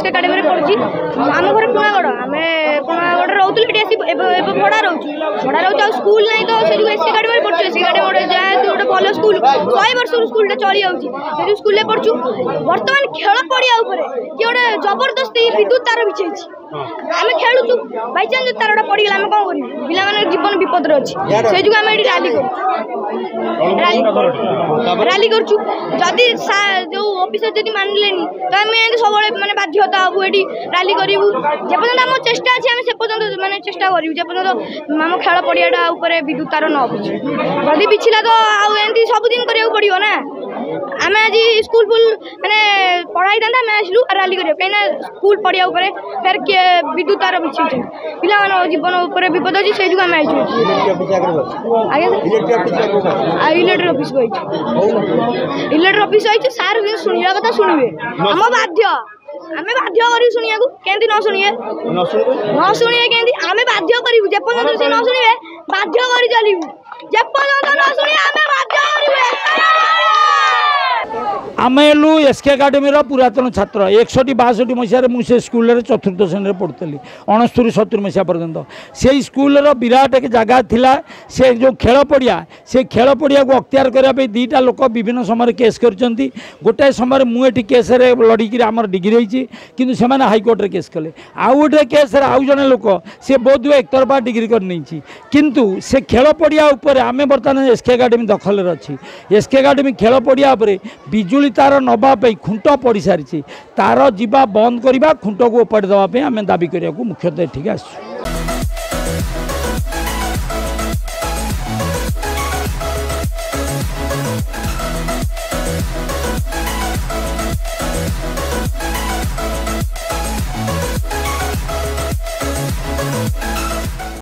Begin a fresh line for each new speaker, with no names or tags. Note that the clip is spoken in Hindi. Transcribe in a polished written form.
एसके एकेडमी पढ़ुची आम घर पुणागढ़ आम पुणागढ़ रोती भड़ा रोचा स्कूल नहीं तो से एसके एकेडमी पढ़ु एसके एकेडमी गोटे भल स्कूल 100 वर्ष स्कूल चली जाऊँगी स्कूल पढ़ु बर्तमान खेल पड़िया किए गोटे जबरदस्ती विद्युत तार बिछाई आम खेलुचु बाई चान्स तार पड़गला आम कौन कर पिला जीवन विपद अच्छी से जो आम रैली करूँ जदि जो ऑफिसर जदि मानले तो आम सब माने बाध्यता हबू ये रैली करूँ जेपर्यंत आम चेष्टा अच्छी आम से पर्यटन माने चेष्टा करूँ जेपर्यंत आम खेल पड़ियाटा उपर विद्युत तार न बिछे जदि बिछला तो आमती सबुदिन करा पड़ो ना आम आज स्कूल फुल मैंने पढ़ाई था आम आसलु रैली कर कहीं स्कूल पड़िया फिर किए विद्युत तार बिछे पिला जीवन उपर विपद अच्छी से आम इलेक्ट्रिक ऑफिस को इलेक्ट्रिक ऑफिस सार शुणा कथा शुणे आम बाध्य आम बाध्य कर शुणा केमती न शुणे न शुणे केमती आम बाध्य करूँ जेपर्यंत से न शुणे बाध्य कर चलू जेपर्यंत न शुणे आम बाध्य
आम हेलु एसके एकाडेमी पुरातन छात्र 61-62 मसीह मुझे स्कूल चतुर्थ श्रेणी पढ़ुली 69-70 मसीहा पर्यंत से स्कूल विराट एक जगह थिला से जो खेल पड़िया से खेल पड़िया को अख्तियार करने दीटा लोक विभिन्न समय केस कर गोटाए समय मुझे केस लड़की आम डिग्री रही कि हाइकोर्ट रे केस कले आउ गोटे केस आउ जड़े लोक से बोध हुए एकतरफा डिग्री कर नहीं किंतु से खेल पड़िया उपर आम बर्तमान एसके एकाडेमी दखल अच्छी एसके एकाडेमी खेल पड़िया बिजुली तार नवाई खुंट पड़ सारी तार जीवा बंद करवा खुंट को उपाड़ी देवाई आम दाबी करने मुख्यतः ठीक आसु।